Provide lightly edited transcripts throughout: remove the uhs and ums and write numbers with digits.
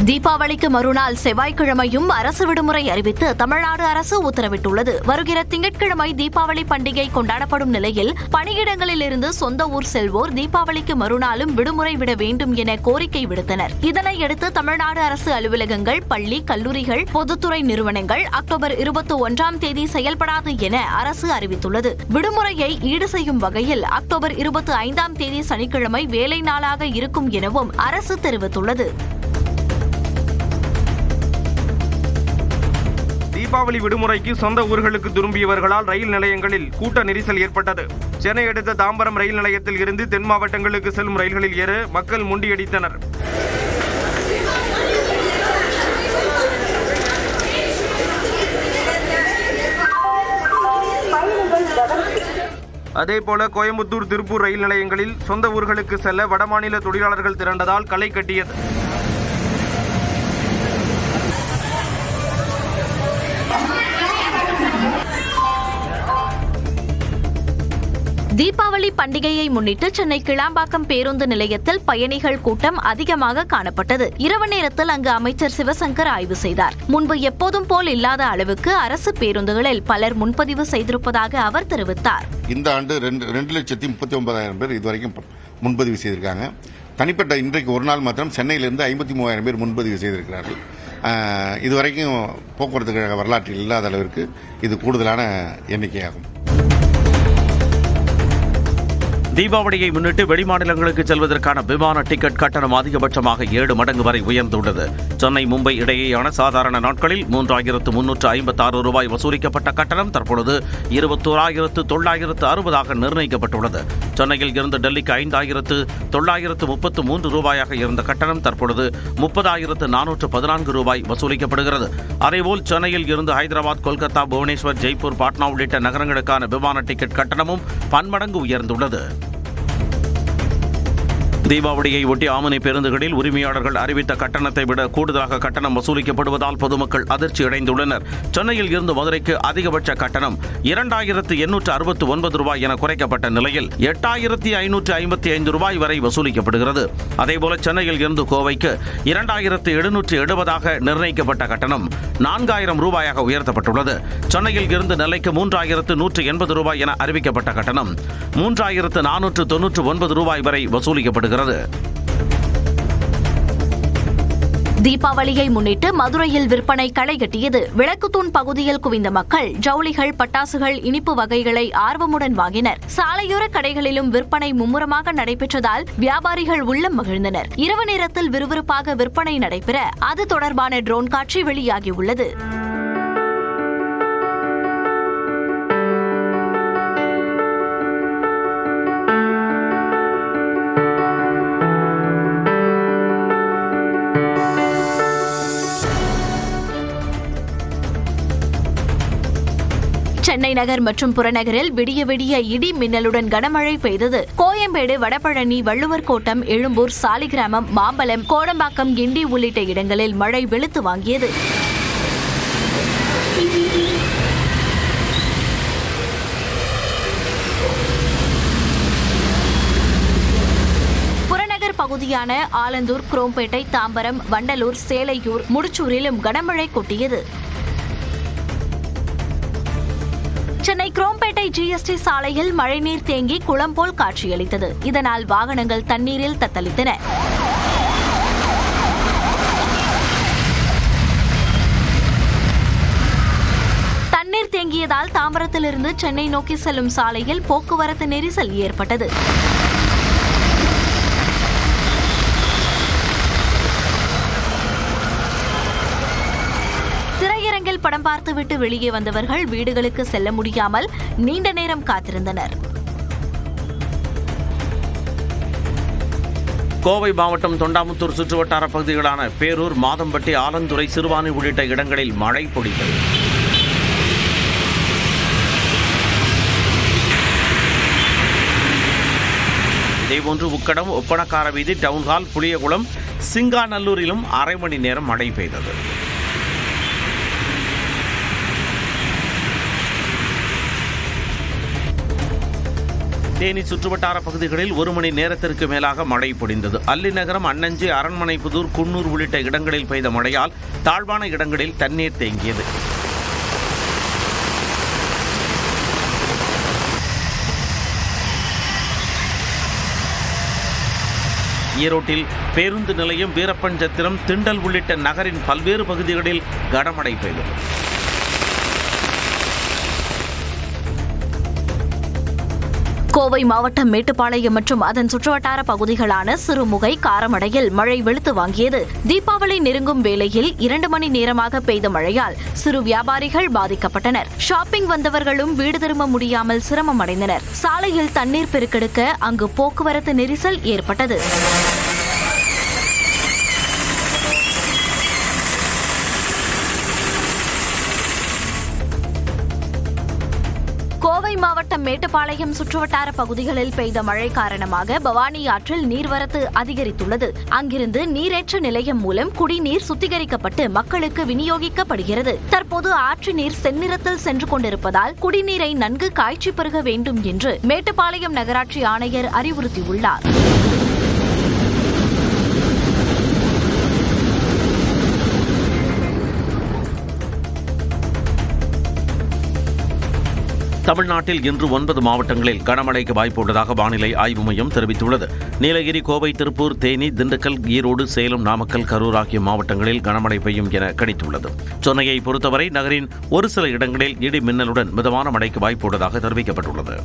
தீபாவளிக்கு மறுநாள் செவ்வாய்க்கிழமையும் அரசு விடுமுறை அறிவித்து தமிழ்நாடு அரசு உத்தரவிட்டுள்ளது. வருகிற திங்கட்கிழமை தீபாவளி பண்டிகை கொண்டாடப்படும் நிலையில் பணியிடங்களில் இருந்து சொந்த ஊர் செல்வோர் தீபாவளிக்கு மறுநாளும் விடுமுறை விட வேண்டும் என கோரிக்கை விடுத்தனர். இதனையடுத்து தமிழ்நாடு அரசு அலுவலகங்கள், பள்ளி, கல்லூரிகள், பொதுத்துறை நிறுவனங்கள் அக்டோபர் 21ஆம் தேதி செயல்படாது என அரசு அறிவித்துள்ளது. விடுமுறையை ஈடு செய்யும் வகையில் அக்டோபர் 25ஆம் தேதி சனிக்கிழமை வேலை நாளாக இருக்கும் எனவும் அரசு தெரிவித்துள்ளது. தீபாவளி விடுமுறைக்கு சொந்த ஊர்களுக்கு திரும்பியவர்களால் ரயில் நிலையங்களில் கூட்ட நெரிசல் ஏற்பட்டது. சென்னை அடுத்த தாம்பரம் ரயில் நிலையத்தில் இருந்து தென் மாவட்டங்களுக்கு செல்லும் ரயில்களில் ஏற மக்கள் முண்டியடித்தனர். அதேபோல கோயம்புத்தூர், திருப்பூர் ரயில் நிலையங்களில் சொந்த ஊர்களுக்கு செல்ல வடமாநில தொழிலாளர்கள் திரண்டதால் களை கட்டியது. தீபாவளி பண்டிகையை முன்னிட்டு சென்னை கிளாம்பாக்கம் பேருந்து நிலையத்தில் பயணிகள் கூட்டம் அதிகமாக காணப்பட்டது. இரவு நேரத்தில் அங்கு அமைச்சர் சிவசங்கர் ஆய்வு செய்தார். முன்பு எப்போதும் போல் இல்லாத அளவுக்கு அரசு பேருந்துகளில் பலர் முன்பதிவு செய்திருப்பதாக அவர் தெரிவித்தார். இந்த ஆண்டு 2,39,000 பேர் இதுவரைக்கும் முன்பதிவு செய்திருக்காங்க. தனிப்பட்ட இன்றைக்கு ஒரு நாள் மாத்திரம் சென்னையிலிருந்து 53,000 பேர் முன்பதிவு செய்திருக்கிறார்கள். இதுவரைக்கும் போக்குவரத்து கழக வரலாற்றில் இல்லாத அளவிற்கு இது கூடுதலான எண்ணிக்கையாகும். தீபாவளியை முன்னிட்டு வெளிமாநிலங்களுக்கு செல்வதற்கான விமான டிக்கெட் கட்டணம் அதிகபட்சமாக 7 மடங்கு வரை உயர்ந்துள்ளது. சென்னை, மும்பை இடையேயான சாதாரண நாட்களில் 3,356 ரூபாய் வசூலிக்கப்பட்ட கட்டணம் தற்பொழுது 21,960 நிர்ணயிக்கப்பட்டுள்ளது. சென்னையில் இருந்து டெல்லிக்கு 5,933 ரூபாயாக இருந்த கட்டணம் தற்பொழுது 30,414 ரூபாய் வசூலிக்கப்படுகிறது. அதேபோல் சென்னையில் இருந்து ஹைதராபாத், கொல்கத்தா, புவனேஸ்வர், ஜெய்ப்பூர், பாட்னா உள்ளிட்ட நகரங்களுக்கான விமான டிக்கெட் கட்டணமும் பன்மடங்கு உயர்ந்துள்ளது. தீபாவளியை ஒட்டி ஆமணி பேருந்துகளில் உரிமையாளர்கள் அறிவித்த கட்டணத்தை விட கூடுதலாக கட்டணம் வசூலிக்கப்படுவதால் பொதுமக்கள் அதிர்ச்சியடைந்துள்ளனர். சென்னையில் இருந்து மதுரைக்கு அதிகபட்ச கட்டணம் 2,869 ரூபாய் என குறைக்கப்பட்ட நிலையில் 8,555 ரூபாய் வரை வசூலிக்கப்படுகிறது. அதேபோல சென்னையில் இருந்து கோவைக்கு 2,770 நிர்ணயிக்கப்பட்ட கட்டணம் 4,000 ரூபாயாக உயர்த்தப்பட்டுள்ளது. சென்னையில் இருந்து நெல்லைக்கு 3,180 ரூபாய் என அறிவிக்கப்பட்ட கட்டணம் 3,499 ரூபாய் வரை வசூலிக்கப்படுகிறது. தீபாவளியை முன்னிட்டு மதுரையில் விற்பனை களை கட்டியது. விளக்குத்தூண் பகுதியில் குவிந்த மக்கள் ஜவுளிகள், பட்டாசுகள், இனிப்பு வகைகளை ஆர்வமுடன் வாங்கினர். சாலையோர கடைகளிலும் விற்பனை மும்முரமாக நடைபெற்றதால் வியாபாரிகள் உள்ளம் மகிழ்ந்தனர். இரவு நேரத்தில் விறுவிறுப்பாக விற்பனை நடைபெற அது தொடர்பான ட்ரோன் காட்சி வெளியாகியுள்ளது. சென்னை நகர் மற்றும் புறநகரில் விடிய விடிய இடி மின்னலுடன் கனமழை பெய்தது. கோயம்பேடு, வடபழனி, வள்ளுவர் கோட்டம், எழும்பூர், சாலிகிராமம், மாம்பலம், கோடம்பாக்கம், கிண்டி உள்ளிட்ட இடங்களில் மழை வெளுத்து வாங்கியது. புறநகர் பகுதியான ஆலந்தூர், குரோம்பேட்டை, தாம்பரம், வண்டலூர், சேலையூர், முடிச்சூரிலும் கனமழை கொட்டியது. சென்னை குரோம்பேட்டை ஜிஎஸ்டி சாலையில் மழைநீர் தேங்கி குளம் போல் காட்சியளித்தது. இதனால் வாகனங்கள் தண்ணீரில் தத்தளித்தன. தண்ணீர் தேங்கியதால் தாம்பரத்திலிருந்து சென்னை நோக்கி செல்லும் சாலையில் போக்குவரத்து நெரிசல் ஏற்பட்டது. திரையரங்கில் படம் பார்த்துவிட்டு வெளியே வந்தவர்கள் வீடுகளுக்கு செல்ல முடியாமல் நீண்ட நேரம் காத்திருந்தனர். கோவை மாவட்டம் தொண்டாமுத்தூர் சுற்றுவட்டார பகுதிகளான பேரூர், மாதம்பட்டி, ஆலந்துறை, சிறுவாணி உள்ளிட்ட இடங்களில் மழை பொழிந்தது. இதேபோன்று உக்கடம், ஒப்பனக்கார வீதி, டவுன்ஹால், புளியகுளம், சிங்காநல்லூரிலும் அரை மணி நேரம் மழை பெய்தது. தேனி சுற்றுவட்டார பகுதிகளில் 1 மணி நேரத்திற்கு மேலாக மழை பொழிந்தது. அல்லிநகரம், அன்னஞ்சி, அரண்மனைப்புதூர், குன்னூர் உள்ளிட்ட இடங்களில் பெய்த மழையால் தாழ்வான இடங்களில் தண்ணீர் தேங்கியது. ஈரோட்டில் பேருந்து நிலையம், வீரப்பஞ்சத்திரம், திண்டல் உள்ளிட்ட நகரின் பல்வேறு பகுதிகளில் கனமழை பெய்தது. கோவை மாவட்டம் மேட்டுப்பாளையம் மற்றும் அதன் சுற்றுவட்டார பகுதிகளான சிறுமுகை, காரமடையில் மழை வெளுத்து வாங்கியது. தீபாவளி நெருங்கும் வேளையில் 2 மணி நேரமாக பெய்த மழையால் சிறு வியாபாரிகள் பாதிக்கப்பட்டனர். ஷாப்பிங் வந்தவர்களும் வீடு திரும்ப முடியாமல் சிரமம் அடைந்தனர். சாலையில் தண்ணீர் பெருக்கெடுக்க அங்கு போக்குவரத்து நெரிசல் ஏற்பட்டது. கோவை மாவட்டம் மேட்டுப்பாளையம் சுற்றுவட்டார பகுதிகளில் பெய்த மழை காரணமாக பவானி ஆற்றில் நீர்வரத்து அதிகரித்துள்ளது. அங்கிருந்து நீரேற்ற நிலையம் மூலம் குடிநீர் சுத்திகரிக்கப்பட்டு மக்களுக்கு விநியோகிக்கப்படுகிறது. தற்போது ஆற்று நீர் செந்நிறத்தில் சென்று கொண்டிருப்பதால் குடிநீரை நன்கு காய்ச்சி பருக வேண்டும் என்று மேட்டுப்பாளையம் நகராட்சி ஆணையர் அறிவுறுத்தியுள்ளார். தமிழ்நாட்டில் இன்று 9 மாவட்டங்களில் கனமழைக்கு வாய்ப்புள்ளதாக வானிலை ஆய்வு மையம் தெரிவித்துள்ளது. நீலகிரி, கோவை, திருப்பூர், தேனி, திண்டுக்கல், ஈரோடு, சேலம், நாமக்கல், கரூர் ஆகிய மாவட்டங்களில் கனமழை பெய்யும் என கணித்துள்ளது. சென்னையை பொறுத்தவரை நகரின் ஒரு சில இடங்களில் இடி மின்னலுடன் மிதமான மழைக்கு வாய்ப்புள்ளதாக தெரிவிக்கப்பட்டுள்ளது.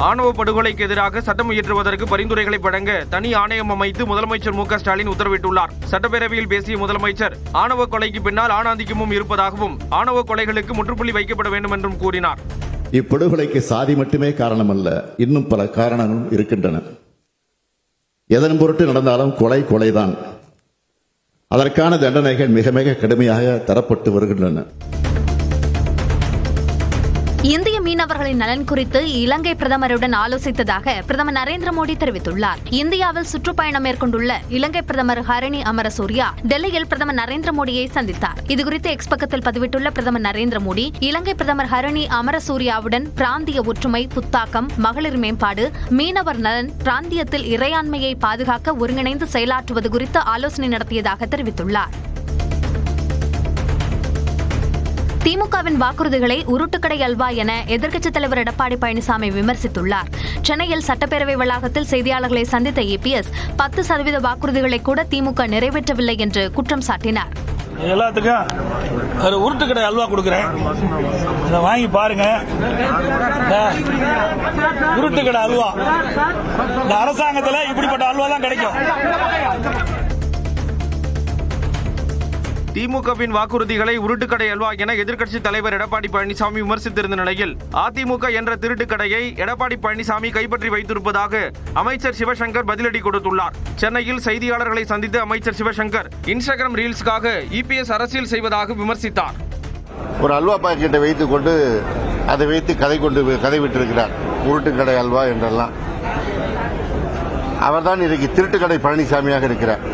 ஆணவ படுகொலைக்கு எதிராக சட்டம் இயற்றுவதற்கு பரிந்துரைகளை வழங்க தனி ஆணையம் அமைத்து முதலமைச்சர் மு க ஸ்டாலின் உத்தரவிட்டுள்ளார். சட்டப்பேரவையில் பேசிய முதலமைச்சர் ஆணவ கொலைக்கு பின்னால் ஆணாதிக்கமும் இருப்பதாகவும் ஆணவ கொலைகளுக்கு முற்றுப்புள்ளி வைக்கப்பட வேண்டும் என்றும் கூறினார். இப்படுகொலைக்கு சாதி மட்டுமே காரணமல்ல, இன்னும் பல காரணங்களும் இருக்கின்றன. எதன் பொருட்டு நடந்தாலும் கொலை கொலைதான். அதற்கான தண்டனைகள் மிக மிக கடுமையாக தரப்பட்டு வருகின்றன. இந்திய மீனவர்களின் நலன் குறித்து இலங்கை பிரதமருடன் ஆலோசித்ததாக பிரதமர் நரேந்திர மோடி தெரிவித்துள்ளார். இந்தியாவில் சுற்றுப்பயணம் மேற்கொண்டுள்ள இலங்கை பிரதமர் ஹரணி அமரசூரியா டெல்லியில் பிரதமர் நரேந்திர மோடியை சந்தித்தார். இதுகுறித்து எக்ஸ் பக்கத்தில் பதிவிட்டுள்ள பிரதமர் நரேந்திர மோடி, இலங்கை பிரதமர் ஹரணி அமரசூரியாவுடன் பிராந்திய ஒற்றுமை, புத்தாக்கம், மகளிர் மேம்பாடு, மீனவர் நலன், பிராந்தியத்தில் இறையாண்மையை பாதுகாக்க ஒருங்கிணைந்து செயலாற்றுவது குறித்து ஆலோசனை நடத்தியதாக தெரிவித்துள்ளார். திமுகவின் வாக்குறுதிகளை உருட்டுக்கடை அல்வா என எதிர்க்கட்சித் தலைவர் எடப்பாடி பழனிசாமி விமர்சித்துள்ளார். சென்னையில் சட்டப்பேரவை வளாகத்தில் செய்தியாளர்களை சந்தித்த EPS 10% வாக்குறுதிகளை கூட திமுக நிறைவேற்றவில்லை என்று குற்றம் சாட்டினார். எல்லாத்துக்கும் ஒரு உருட்டுக்கடை அல்வா கொடுக்குறேன், இதை வாங்கி பாருங்க. உருட்டுக்கடை அல்வா இந்த அரசாங்கத்தில் இப்படிப்பட்ட அல்வா தான் கிடைக்கும். திமுகவின் வாக்குறுதிகளை உருட்டுக்கடை அல்வா என எதிர்க்கட்சித் தலைவர் எடப்பாடி பழனிசாமி விமர்சித்திருந்த நிலையில் அதிமுக என்ற திருட்டுக்கடையை எடப்பாடி பழனிசாமி கைப்பற்றி வைத்திருப்பதாக அமைச்சர் சிவசங்கர் பதிலடி கொடுத்துள்ளார். சென்னையில் செய்தியாளர்களை சந்தித்த அமைச்சர் சிவசங்கர் இன்ஸ்டாகிராம் ரீல்ஸுக்காக EPS அரசியல் செய்வதாக விமர்சித்தார். ஒரு அல்வா பாக்கெட்டை வைத்துக் கொண்டு அதை வைத்து கதை விட்டிருக்கிறார். உருட்டுக்கடை அல்வா என்றெல்லாம். அவர்தான் இன்றைக்கு திருட்டுக்கடை பழனிசாமியாக இருக்கிறார்.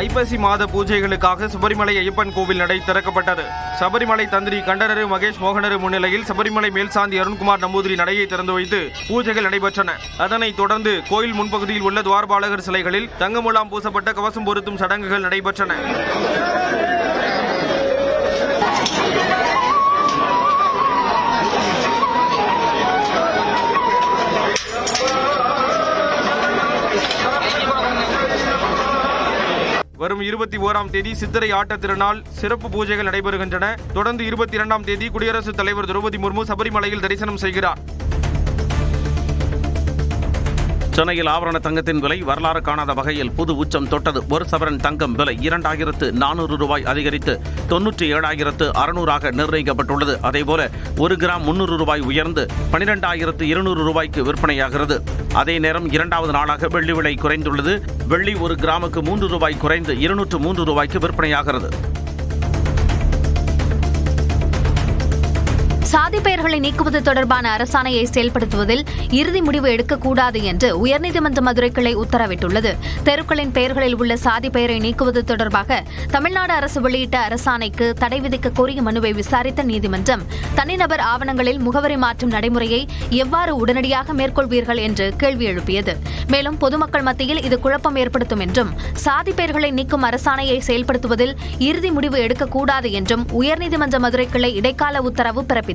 ஐப்பசி மாத பூஜைகளுக்காக சபரிமலை ஐயப்பன் கோவில் நடை திறக்கப்பட்டது. சபரிமலை தந்திரி கண்டரரு மகேஷ் மோகனரு முன்னிலையில் சபரிமலை மேல்சாந்தி அருண்குமார் நம்பூதிரி நடையை திறந்து வைத்து பூஜைகள் நடைபெற்றன. அதனைத் தொடர்ந்து கோயில் முன்பகுதியில் உள்ள துவாரபாலகர் சிலைகளில் தங்கமுலாம் பூசப்பட்ட கவசம் பொருத்தும் சடங்குகள் நடைபெற்றன. வரும் 21ஆம் தேதி சித்திரை ஆட்ட திருநாள் சிறப்பு பூஜைகள் நடைபெறுகின்றன. தொடர்ந்து 22ஆம் தேதி குடியரசுத் தலைவர் திரௌபதி முர்மு சபரிமலையில் தரிசனம் செய்கிறார். சென்னையில் ஆபரண தங்கத்தின் விலை வரலாறு காணாத வகையில் புது உச்சம் தொட்டது. ஒரு சவரன் தங்கம் விலை 2400 ரூபாய் அதிகரித்து 97,600 நிர்ணயிக்கப்பட்டுள்ளது. அதேபோல 1 கிராம் 300 ரூபாய் உயர்ந்து 12,200 ரூபாய்க்கு விற்பனையாகிறது. அதே நேரம் 2வது நாளாக வெள்ளி விலை குறைந்துள்ளது. வெள்ளி 1 கிராமுக்கு 3 ரூபாய் குறைந்து 203 ரூபாய்க்கு விற்பனையாகிறது. சாதி பெயர்களை நீக்குவது தொடர்பான அரசாணையை செயல்படுத்துவதில் இறுதி முடிவு எடுக்கக்கூடாது என்று உயர்நீதிமன்ற மதுரை கிளை உத்தரவிட்டுள்ளது. தெருக்களின் பெயர்களில் உள்ள சாதி பெயரை நீக்குவது தொடர்பாக தமிழ்நாடு அரசு வெளியிட்ட அரசாணைக்கு தடை விதிக்க கோரிய மனுவை விசாரித்த நீதிமன்றம் தனிநபர் ஆவணங்களில் முகவரி மாற்றும் நடைமுறையை எவ்வாறு உடனடியாக மேற்கொள்வீர்கள் என்று கேள்வி எழுப்பியது. மேலும் பொதுமக்கள் மத்தியில் இது குழப்பம் ஏற்படுத்தும் என்றும் சாதி பெயர்களை நீக்கும் அரசாணையை செயல்படுத்துவதில் இறுதி முடிவு எடுக்கக்கூடாது என்றும் உயர்நீதிமன்ற மதுரை கிளை இடைக்கால உத்தரவு பிறப்பித்தது.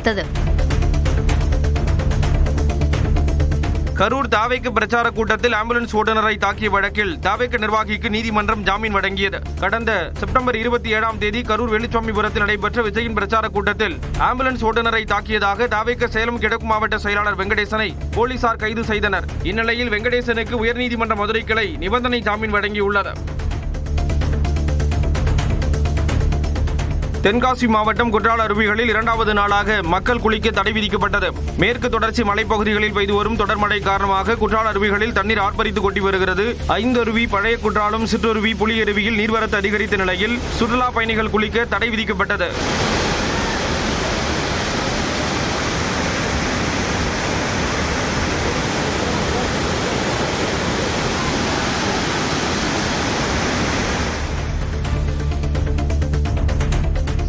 கரூர் தாவேக்கு பிரச்சார கூட்டத்தில் ஆம்புலன்ஸ் ஓட்டுநரை தாக்கிய வழக்கில் தாவேக்கு நிர்வாகிக்கு நீதிமன்றம் ஜாமீன் வழங்கியது. கடந்த செப்டம்பர் 27ஆம் தேதி கரூர் வேலுச்சாமிபுரத்தில் நடைபெற்ற விஜயின் பிரச்சார கூட்டத்தில் ஆம்புலன்ஸ் ஓட்டுநரை தாக்கியதாக தாவேக்கு சேலம் கிழக்கு மாவட்ட செயலாளர் வெங்கடேசனை போலீசார் கைது செய்தனர். இந்நிலையில் வெங்கடேசனுக்கு உயர்நீதிமன்ற மதுரை கிளை நிபந்தனை ஜாமீன் வழங்கியுள்ளது. தென்காசி மாவட்டம் குற்றால அருவிகளில் 2வது நாளாக மக்கள் குளிக்க தடை விதிக்கப்பட்டது. மேற்கு தொடர்ச்சி மலைப்பகுதிகளில் பெய்து வரும் தொடர் மழை காரணமாக குற்றால அருவிகளில் தண்ணீர் ஆர்ப்பரித்து கொட்டி வருகிறது. 5 அருவி, பழைய குற்றாலம், சிற்றருவி, புலியருவியில் நீர்வரத்து அதிகரித்த நிலையில் சுற்றுலா பயணிகள் குளிக்க தடை விதிக்கப்பட்டது.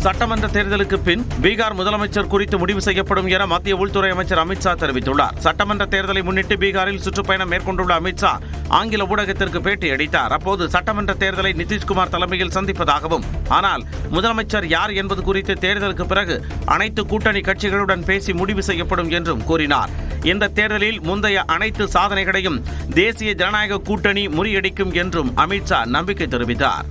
சட்டமன்ற தேர்தலுக்கு பின் பீகார் முதலமைச்சர் குறித்து முடிவு செய்யப்படும் என மத்திய உள்துறை அமைச்சர் அமித்ஷா தெரிவித்துள்ளார். சட்டமன்ற தேர்தலை முன்னிட்டு பீகாரில் சுற்றுப்பயணம் மேற்கொண்டுள்ள அமித்ஷா ஆங்கில ஊடகத்திற்கு பேட்டியளித்தார். அப்போது சட்டமன்ற தேர்தலை நிதிஷ்குமார் தலைமையில் சந்திப்பதாகவும், ஆனால் முதலமைச்சர் யார் என்பது குறித்து தேர்தலுக்கு பிறகு அனைத்து கூட்டணி கட்சிகளுடன் பேசி முடிவு செய்யப்படும் என்றும் கூறினார். இந்த தேர்தலில் முந்தைய அனைத்து சாதனைகளையும் தேசிய ஜனநாயக கூட்டணி முறியடிக்கும் என்றும் அமித்ஷா நம்பிக்கை தெரிவித்தார்.